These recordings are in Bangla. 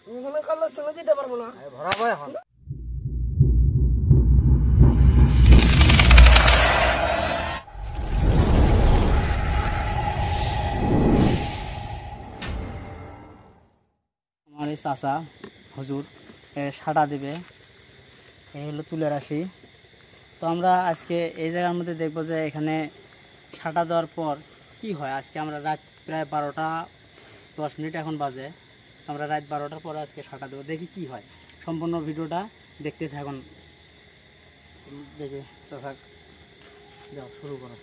আমি কালো সঙ্গে দিতে পারবো না। ভরাবো এখন। আমার এই চাচা হুজুর সাটা দেবে, এই হলো তুলে রাশি। তো আমরা আজকে এই জায়গার মধ্যে দেখবো যে এখানে সাটা দেওয়ার পর কি হয়। আজকে আমরা রাত প্রায় 12:10 এখন বাজে। আমরা রাত 12টার পরে আজকে সাটা দেবো, দেখি কি হয়। সম্পূর্ণ ভিডিওটা দেখতে থাকুন। দেখি চাচা, যাও শুরু করো।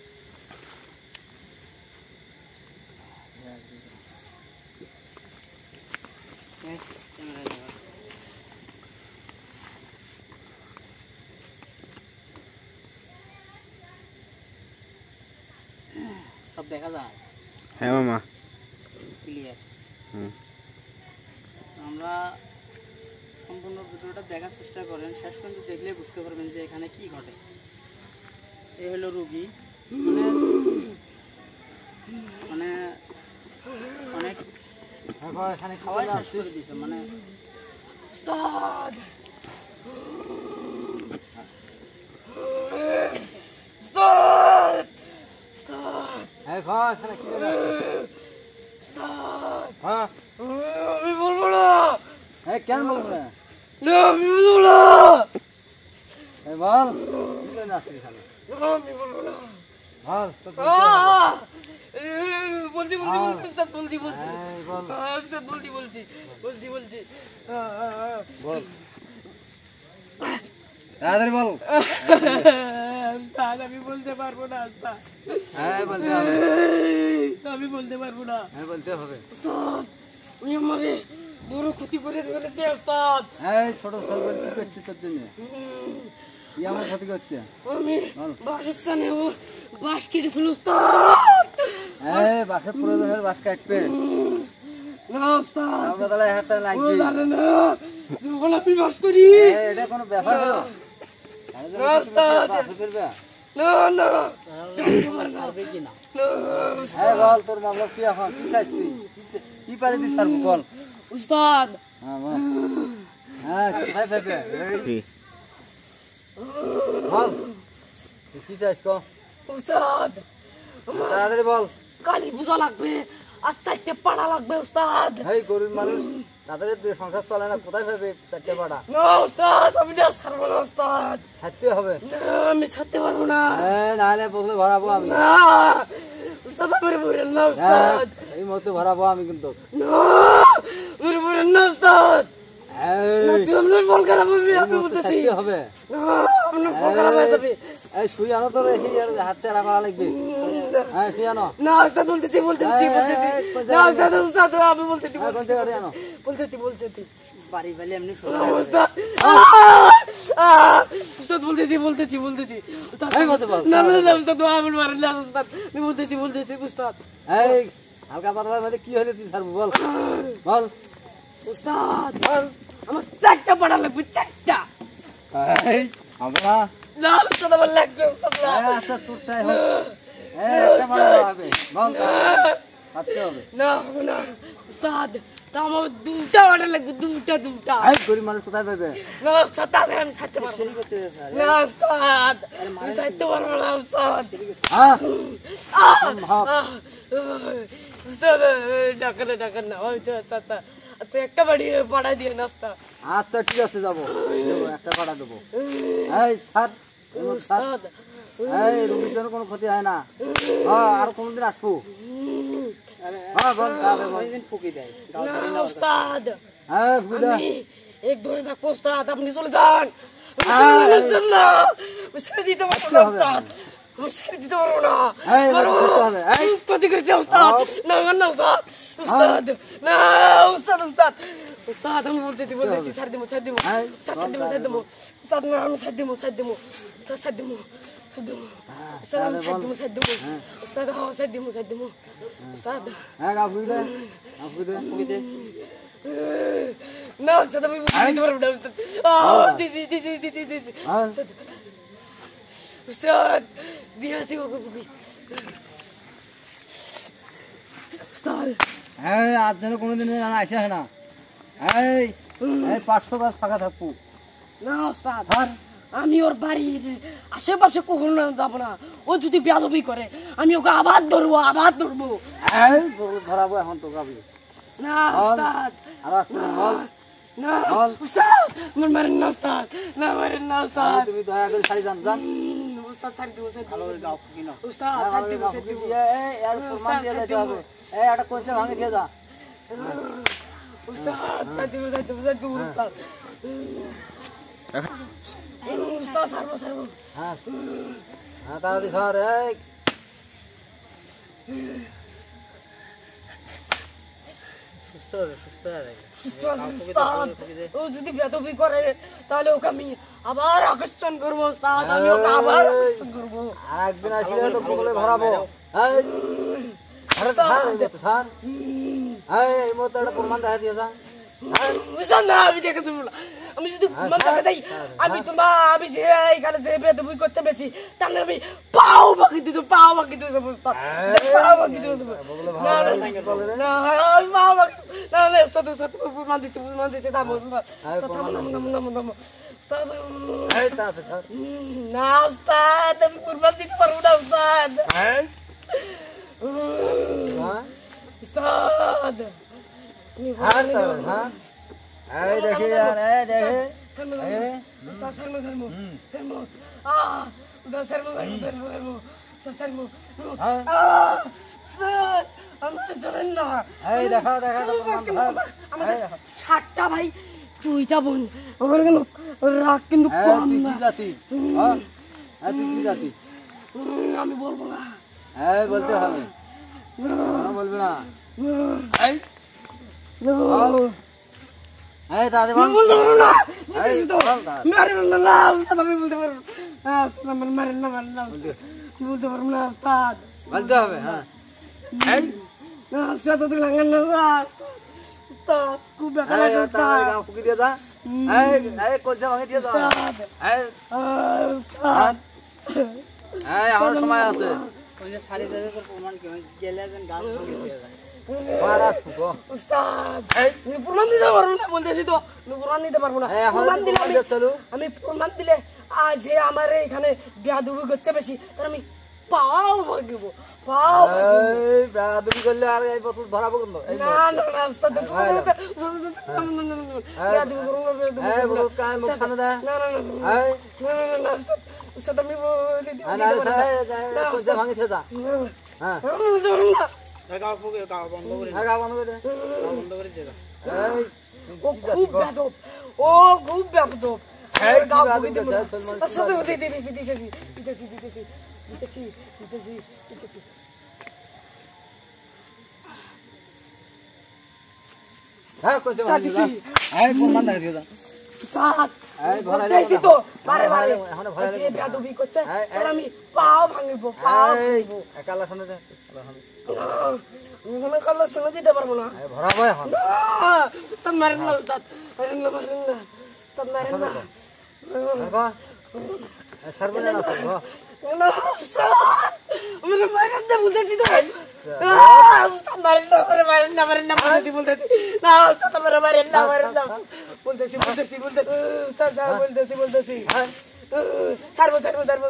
সব দেখা যায়? হ্যাঁ মামা, ক্লিয়ার। আমরা সম্পূর্ণ ভিডিওটা দেখার চেষ্টা করেন, শেষ পর্যন্ত দেখলে বুঝতে পারবেন যে এখানে কি ঘটে। এই হলো রুগী, মানে অনেক এখানে খাওয়াই শেষ করে দিয়েছে। মানে আমি বলবো না। কেন বলবো না? না আমি বলবো না। বল, আমি বলবো না। বল বলছি বলছি তাড়াতাড়ি বল। আমি বলতে পারবো না। আমি বলতে পারবো না। বলতে হবে। উনি আমাকে বড় ক্ষতি করে ফেলেছে ওস্তাদ। ছোট ছোট কি করছে তোর জন্য? কি আমার ক্ষতি করছে? আমি বাসস্থানে বাস কেটেছিল ওস্তাদ। বাসের প্রয়োজনের বাস কাটবে না ওস্তাদ, আমরা তাহলে হাতটা লাগবে না। যখন আমি বাস করি এটা কোনো ব্যাপার হলো? না ওস্তাদ, ফিরবে না না সারবে কি না? বল, তোর মামলা কি এখন? কি চাইছ তুই? কি পারি তুই সারবো বল ওস্তাদ। কোথায় ফেলবে? বল কি চাইছ? ওস্তাদ তাড়াতাড়ি বল। কালী পূজা লাগবে, আর 4টে পাড়া লাগবে ওস্তাদ। গরিব মানুষ, তাদের সংসার চলে না, কোথায় ফেলবে 4টে পাড়া? না ওস্তাদ, আমি যা ছাড়বো না ওস্তাদ। ছাড়তে হবে? না আমি ছাড়তে পারবো না। নাহলে বসলে ভরাবো আমি। না ওস্তাদ, আমার বলেন না ওস্তাদ। এই মতো ভরাবো আমি কিন্তু। না আমার বলেন না ওস্তাদ। আপনার ফল খারাপ হবে, আমি বলতেছি হবে। আপনার ফল খারাপ হয়ে যাবে। শুই আনো তো, হাতে রাখা লাগবে। শুই আনো। না ওস্তাদ, বলতেছি না ওস্তাদ, ওস্তাদ আমি বলতেছি বাড়ি ফেলে এমনি ওস্তাদ। ওস্তাদ বলতেছি ওস্তাদ। না ওস্তাদ, আমার মারেন না ওস্তাদ, আমি বলতেছি ওস্তাদ। হালকা পাতলার মধ্যে কি হলে তুই ছাড়বো বল? বল ওস্তাদ, আমার 4টা পাড়া লাগবে, 4টা। আমরা না ওস্তাদ, আমার লাগবে ওস্তাদ। আচ্ছা তোরটাই হোক, একটা পাড়া হবে বল, হাঁটতে হবে না হবে না ওস্তাদ, তা আমার 2টা পাড়া লাগবে, 2টা। গরিব মানুষ কোথায় পাবে? না ওস্তাদ, তাহলে আমি ছাড়তে পারবো না। না ওস্তাদ, আমি ছাড়তে পারবো না ওস্তাদ। ওস্তাদ ডাকেন না। আচ্ছা একটা বাড়ি পাড়া দিয়ে নাস্তা। আচ্ছা ঠিক আছে, যাবো, একটা পাড়া দেবো। রোগীর জন্য কোনো ক্ষতি হয় না। আর কোনদিন আসবো। ওস্তাদ এক ধরে থাকবো ওস্তাদ, আপনি চলে যান। ছেড়ে দিতে পারবো না ওস্তাদ, ছেড়ে দিতে পারবো না। ক্ষতি করেছে ওস্তাদ। না ওস্তাদ, না ওস্তাদ, আমি বলতেছি ছাড় দিব ওস্তাদ, না আমি ছাড় দিব ওস্তাদ, না ওস্তাদ, আমি বুঝতে পারবো না ওস্তাদ। ওস্তাদ দিয়েছি ওস্তাদ। আজ যেন কোনোদিন আসে না। এই এই 500 গাছ ফাঁকা থাকবো না ওস্তাদ আর আমি ওর বাড়ির আশেপাশে কখনো যাবো না। ও যদি বেয়াদবি করে আমি ওকে আবার ধরবো। এই ধরাবো এখন তো গাবি না ওস্তাদ, আর বল না ওস্তাদ, মারেন না ওস্তাদ, না মারেন না ওস্তাদ। তুমি দয়া করে ছাড়ি যান ওস্তাদ ছাড় দিবো, ভালো করে গাও ফুকি না। ওস্তাদ ছাড় দিবো, ছাড় দিবো। এই আর প্রমাণ দিয়ে দিতে হবে। এই একটা কোচে ভাঙে দিয়ে যা ওস্তাদ ছাড় দিবো, ছাড় দিবো, ছাড় দিবো ওস্তাদ। ওস্তাদ ছাড়বো। হ্যাঁ হ্যাঁ তাড়াতাড়ি সর। এই সুস্থ হয়ে যাবে। ওস্তাদ, ও যদি বেয়াদবি করে তাহলে ওকে আমি আবার আকর্ষণ করবো ওস্তাদ, আমি ওকে আবার আকর্ষণ করবো। আর একদিন আসলে তো বগলে ভরাবো। এই আরে ছাড় এই তো ছাড়। এই মতো একটা প্রমাণ দেখা দিয়ে যা। ওস্তাদ না, আমি দেখে দেবো না। আমি যদি প্রমাণ দেখে দেই, আমি যে এখানে যে বেয়াদবি করতে বেশি তাহলে আমি পাও বাকি দিতে ওস্তাদ, পাও বাকি দিতে। না আমি পাও বাকি না ওস্তাদ, প্রমাণ দিচ্ছে দাম ওস্তাদ। এই তাড়াতাড়ি ছাড়। না ওস্তাদ, আমি প্রমাণ দিতে পারবো না ওস্তাদ। হ্যাঁ ওস্তাদ হ্যাঁ হ্যাঁ এই দেখি यार এই দেখি ওস্তাদ শর্মা আমি তো জানেন না। এই দেখা সাতটা ভাই, দুইটা বোন, আমার কেন রাগ কিন্তু কম তুই না। কি জাতি? হ্যাঁ তুই কি জাতি? আমি বলবো না। এই বলতে হবে বলবি না। এই এই দাদি বল বলতে পারবো না। এই বল মারেন না ওস্তাদ, আমি বলতে পারবো না ওস্তাদ, আমার মারেন না বলতে পারবো না ওস্তাদ। বলতে হবে। হ্যাঁ এই না ওস্তাদ, তো লাগান না ওস্তাদ, খুব ব্যথা লাগে ওস্তাদ। গাও ফুকি দিয়ে যা। এই কোচে ভাঙে দিয়ে যা। ওস্তাদ, এই ওস্তাদ, এই আমার সময় আছে। ওই যে সারি যাবে তো প্রমাণ কি হয়, গেলে যেন গাছ ফুকি দিয়ে যায়। মারা ফুকো। ওস্তাদ, আমি প্রমাণ দিতে পারবো না, বলতেছি তো আমি প্রমাণ দিতে পারবো না। প্রমাণ দিলে আমি প্রমাণ দিলে আজ আমার এখানে বেয়াদবি করছে বেশি, তার আমি পাও ভাগিব। এই বেয়াদবি করলে আর এই বোতল ভরাবো কিন্তু। না ওস্তাদ, বেয়াদবি করবো না, এই বোতল কায় মুখ সামনে দে। না এই ওস্তাদ, ওস্তাদ আমি কোচে ভাঙে দিয়ে যা। হ্যাঁ গাও ফুকি, গাও বন্ধ করে দে। গাও বন্ধ করে দে। গাও বন্ধ করে দে। এই ও খুব বেয়াদব, ও খুব বেয়াদব। এই গাও বেয়াদব ফুকি দিব করছে, না। চল তার সাথে দিতেছি। হ্যাঁ কোচে ভাঙে দিয়ে যা। এই প্রমাণ দেখা দিয়ে যা। ওস্তাদ, এই ভরাই বলতেছি তো বারে এখন ভরাই যে বেয়াদবি করছে এই, তার আমি পাও ভাঙিব, পাও এই ভাঙিব। একালা শুনে দে। আমি কালো শুনে দিতে পারবো না। এই ভরাবো এখন। ওস্তাদ মারেন না, ওস্তাদ মারেন না, ওস্তাদ মারেন না। দেখো এই সর্বনে না সব না, ওস্তাদ, আমাকে মারেন না বলতেছি তো। ওস্তাদ মারেন না, বলতেছি। না ওস্তাদ, আমার মারেন না বলতেছি। ওস্তাদ স্যার বলতেছি। ছাড়বো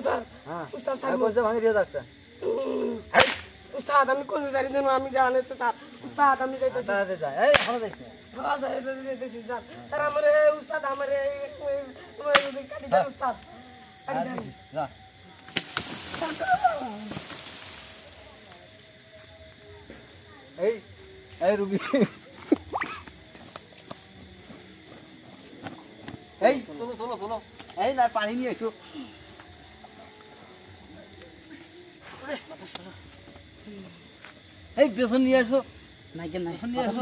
স্যার। হ্যাঁ ওস্তাদ এই ছাড়বো। কোচে ভাঙে দিয়ে যা একটা। উস্তাদ, আমি কোন জানি না, আমি জানি তো স্যার। উস্তাদ, আমি যাইতেছি। তাড়াতাড়ি যা। এই এখনো যাইস না। হ্যাঁ স্যার, যাইতেছি স্যার। স্যার আমার উস্তাদ, আমার কাটি দেন উস্তাদ, কাটি দেন। যা। এই রুগী এই চলো এই না পানি নিয়ে এসো। এই বেসন নিয়ে এসো। নাই কেন নাই নিয়ে এসো।